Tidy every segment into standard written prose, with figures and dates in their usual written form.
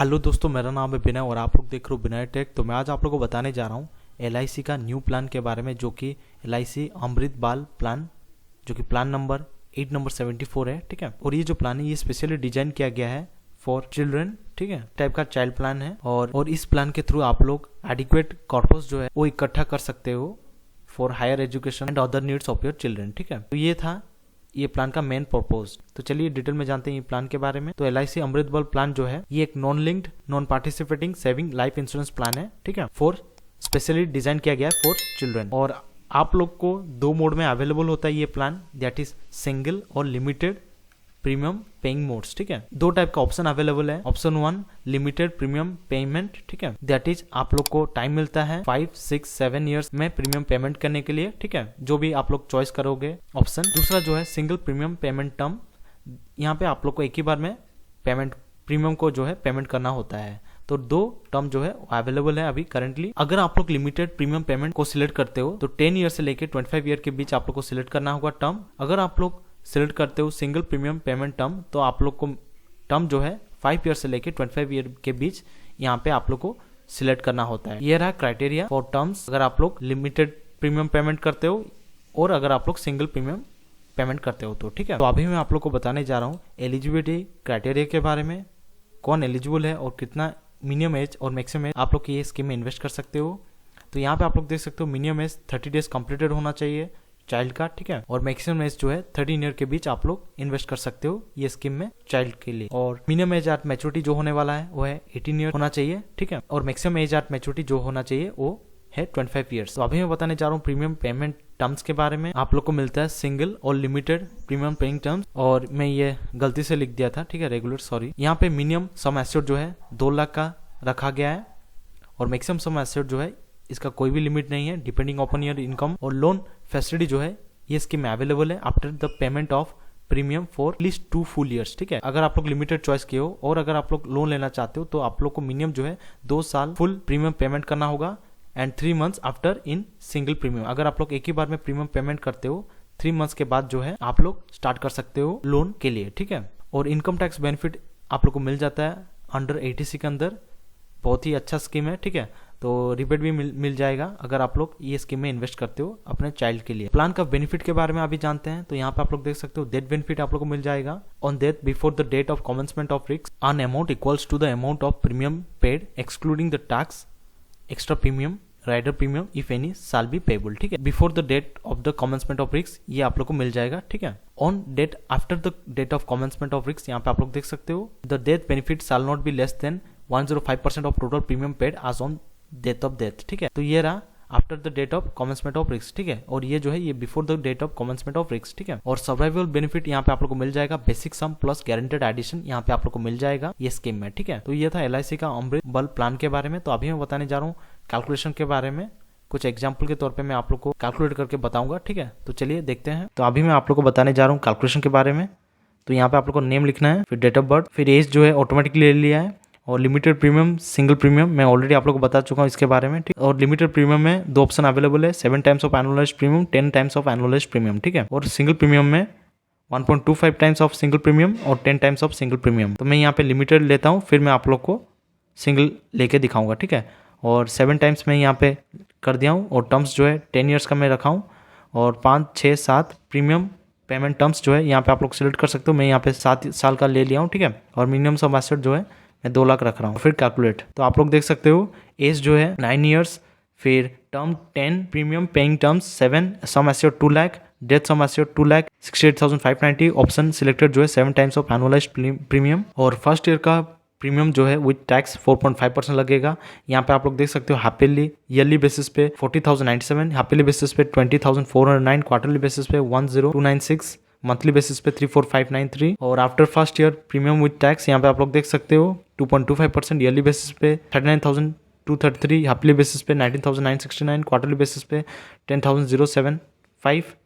Hello दोस्तों, मेरा नाम है विनय और आप लोग देख रहे हो विनय टेक। तो मैं आज आप लोगों को बताने जा रहा हूँ LIC का न्यू प्लान के बारे में, जो कि LIC अमृत बाल प्लान, जो कि प्लान नंबर 8 नंबर 74 है। ठीक है, और ये जो प्लान है ये स्पेशली डिजाइन किया गया है फॉर चिल्ड्रन। ठीक है, टाइप का चाइल्ड प्लान है और इस प्लान के थ्रू आप लोग एडिक्वेट कॉर्पस जो है वो इकट्ठा कर सकते हो for higher education and other needs of your children. ठीक है, तो ये था ये प्लान का मेन पर्पज। तो चलिए डिटेल में जानते हैं ये प्लान के बारे में। तो LIC अमृत बाल प्लान जो है ये एक non linked non participating saving life insurance plan है। ठीक है, फॉर स्पेशली डिजाइन किया गया है फॉर चिल्ड्रन। और आप लोग को दो मोड में अवेलेबल होता है ये प्लान, दैट इज सिंगल और लिमिटेड प्रीमियम पेइंग मोड्स। ठीक है, दो टाइप का ऑप्शन अवेलेबल है। Option 1 limited premium payment. ठीक है, दैट इज आप लोग को टाइम मिलता है 5, 6, 7 ईयर्स में प्रीमियम पेमेंट करने के लिए। ठीक है, जो भी आप लोग चॉइस करोगे ऑप्शन। दूसरा जो है सिंगल प्रीमियम पेमेंट टर्म, यहाँ पे आप लोग को एक ही बार में पेमेंट प्रीमियम को जो है पेमेंट करना होता है। तो दो टर्म जो है अवेलेबल है अभी करंटली। अगर आप लोग लिमिटेड प्रीमियम पेमेंट को सिलेक्ट करते हो तो 10 ईयर से लेके 25 ईयर के बीच आप लोग को सिलेक्ट करना होगा टर्म। अगर आप लोग सिलेक्ट करते हो सिंगल प्रीमियम पेमेंट टर्म तो आप लोग को टर्म जो है 5 ईयर से लेके 25 ईयर के बीच यहाँ पे आप लोग को सिलेक्ट करना होता है। ये रहा क्राइटेरिया फॉर टर्म्स, अगर आप लोग लिमिटेड प्रीमियम पेमेंट करते हो और अगर आप लोग सिंगल प्रीमियम पेमेंट करते हो तो। ठीक है, तो अभी मैं आप लोग को बताने जा रहा हूँ एलिजिबिलिटी क्राइटेरिया के बारे में, कौन एलिजिबल है और कितना मिनिमम एज और मैक्सिमम एज आप लोग की ये स्कीम में इन्वेस्ट कर सकते हो। तो यहाँ पे आप लोग देख सकते हो मिनिमम एज 30 डेज कंप्लीटेड होना चाहिए चाइल्ड का। ठीक है, और मैक्सिमम एज जो है 13 ईयर के बीच आप लोग इन्वेस्ट कर सकते हो ये स्कीम में चाइल्ड के लिए। और मिनिमम एज एट मैच्योरिटी जो होने वाला है वो है 18 ईयर होना चाहिए। ठीक है, और मैक्सिमम एज एट मैच्योरिटी जो होना चाहिए वो है 25 ईयर्स। तो अभी मैं बताने जा रहा हूँ प्रीमियम पेमेंट टर्म्स के बारे में। आप लोग को मिलता है सिंगल और लिमिटेड प्रीमियम पेइंग टर्म्स, और मैं ये गलती से लिख दिया था। ठीक है, रेगुलर सॉरी। यहाँ पे मिनिमम सम एश्योर्ड जो है 2 लाख का रखा गया है और मैक्सिमम सम एश्योर्ड जो है इसका कोई भी लिमिट नहीं है डिपेंडिंग अपॉन योर इनकम। और लोन फैसिलिटी जो है ये स्कीम में अवेलेबल है after the payment of premium for at least 2 full years. ठीक है, अगर आप लोग लिमिटेड चॉइस किए हो और अगर आप लोग लोन लेना चाहते हो तो आप लोग को मिनिमम जो है 2 साल फुल प्रीमियम पेमेंट करना होगा and 3 months after in single premium. अगर आप लोग एक ही बार में प्रीमियम पेमेंट करते हो 3 मंथ्स के बाद जो है आप लोग स्टार्ट कर सकते हो लोन के लिए। ठीक है, और इनकम टैक्स बेनिफिट आप लोग को मिल जाता है अंडर 80C के अंदर, बहुत ही अच्छा स्कीम है। ठीक है, तो रिबेट भी मिल जाएगा अगर आप लोग ये स्कीम में इन्वेस्ट करते हो अपने चाइल्ड के लिए। प्लान का बेनिफिट के बारे में अभी जानते हैं। तो यहाँ पे आप लोग देख सकते हो डेथ बेनिफिट आप लोग को मिल जाएगा on death before the date of commencement of risk on amount equals to the amount of premium paid excluding the tax extra premium rider premium if any shall be payable. ठीक है, before the date of the commencement of risk ये आप लोग को मिल जाएगा। ठीक है, on date after the date of commencement of risk यहाँ पे आप लोग देख सकते हो the death benefit shall not be less than 105% of total premium paid as on date of death. ठीक है, तो ये रहा after the date of commencement of risk. ठीक है, और ये जो है ये before the date of commencement of risk. ठीक है, और सर्वाइवल बेनिफिट यहाँ पे आप लोग को मिल जाएगा basic sum plus guaranteed addition यहाँ पे आप लोग को मिल जाएगा ये स्कीम में। ठीक है, तो ये था LIC का अमृत बाल प्लान के बारे में। तो अभी मैं बताने जा रहा हूँ कैलकुलेशन के बारे में, कुछ एग्जाम्पल के तौर पे मैं आप लोग को कैलकुलेट करके बताऊंगा। ठीक है, तो चलिए देखते हैं। तो अभी मैं आप लोग को बताने जा रहा हूँ कैलकुलेशन के बारे में। तो यहाँ पे आप लोग को नेम लिखना है, फिर डेट ऑफ बर्थ, फिर एज जो है ऑटोमेटिकली ले लिया है, और लिमिटेड प्रीमियम सिंगल प्रीमियम मैं ऑलरेडी आप लोग को बता चुका हूँ इसके बारे में। ठीक, और लिमिटेड प्रीमियम में 2 ऑप्शन अवेलेबल है, 7 times of annualised premium, 10 times of annualised premium. ठीक है, और सिंगल प्रीमियम में 1.25 टाइम्स ऑफ सिंगल प्रीमियम और 10 टाइम्स ऑफ सिंगल प्रीमियम। तो मैं यहाँ पे लिमिटेड लेता हूँ, फिर मैं आप लोग को सिंगल लेके दिखाऊंगा। ठीक है, और 7 टाइम्स में यहाँ पे कर दिया हूँ, और टर्म्स जो है 10 ईयर्स का मैं रखा हूँ, और 5, 6, 7 प्रीमियम पेमेंट टर्म्स जो है यहाँ पे आप लोग सिलेक्ट कर सकते हो। मैं यहाँ पे 7 साल का ले लिया हूँ। ठीक है, और मिनिमम सम एसेट जो है मैं 2 लाख रख रहा हूँ। फिर कैलकुलेट, तो आप लोग देख सकते हो एज जो है 9 ईयर्स, फिर टर्म 10 प्रीमियम पेइंग टर्म्स 7 सम एसेट 2 लाख, डेथ सम एसेट 2,68,590। ऑप्शन सिलेक्टेड जो है 7 टाइम्स ऑफ एनुअलाइज्ड प्रीमियम, और फर्स्ट ईयर का प्रीमियम जो है विद टैक्स 4.5% लगेगा। यहाँ पे आप लोग देख सकते हो हैप्पीली ईयरली बेसिस पे 40,097, हैप्पीली बेसिस पे 20,409, क्वार्टरली बेसिस पे 10,296, मंथली बेसिस पे 34,593, और after first year premium with tax यहाँ पे आप लोग देख सकते हो 2.25%, ईयरली बेसिस पे 39,233, हैप्पीली बेसिस पे 19,969, क्वार्टरली बेसिस पे 10,075।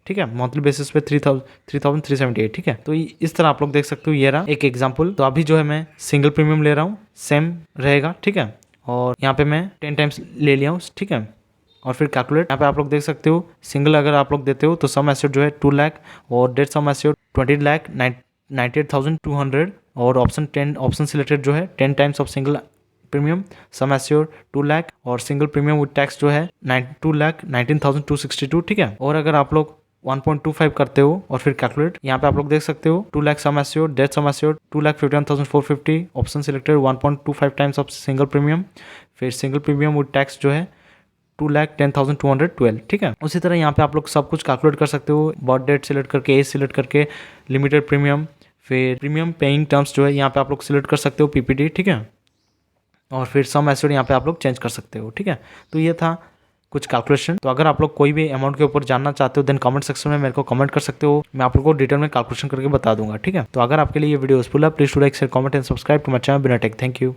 ठीक है, मंथली बेसिस पे 3,378। ठीक है, तो इस तरह आप लोग देख सकते हो। ये रहा एक एग्जांपल। तो अभी जो है मैं सिंगल प्रीमियम ले रहा हूँ, सेम रहेगा। ठीक है, और यहाँ पे मैं 10 टाइम्स ले लिया हूँ। ठीक है, और फिर कैलकुलेट, यहाँ पे आप लोग देख सकते हो सिंगल अगर आप लोग देते हो तो सम एसेट जो है 2 लाख, और डेट सम एसेट 20,98,200, और ऑप्शन सिलेक्टेड जो है 10 times of single premium, sum assured 2 lakh और सिंगल प्रीमियम विद टैक्स जो है 2,19,262, ठीक है। और अगर आप लोग 1.25 करते हो और फिर कैलकुलेट, यहाँ पे आप लोग देख सकते हो 2 lakh sum assured, death sum assured 2,51,450, option selected 1.25 times of single premium, फिर सिंगल प्रीमियम विद टैक्स जो है 2,10,212, ठीक है। उसी तरह यहाँ पे आप लोग सब कुछ कैलकुलेट कर सकते हो, बर्थ डेट सिलेक्ट करके, एज सिलेक्ट करके, लिमिटेड प्रीमियम, फिर प्रीमियम पेइंग टर्म्स जो है यहाँ पे आप लोग सिलेक्ट कर सकते हो, पीपीडी, ठीक है। और फिर सम एश्योर्ड यहाँ पे आप लोग चेंज कर सकते हो, ठीक है। तो ये था कुछ कैलकुलेशन। तो अगर आप लोग कोई भी अमाउंट के ऊपर जानना चाहते हो देन कमेंट सेक्शन में मेरे को कमेंट कर सकते हो, मैं आप लोगों को डिटेल में कैलकुलेशन करके बता दूंगा, ठीक है। तो अगर आपके लिए ये वीडियो यूजफुल है please to like share comment and subscribe to my channel बिना टेक। Thank you.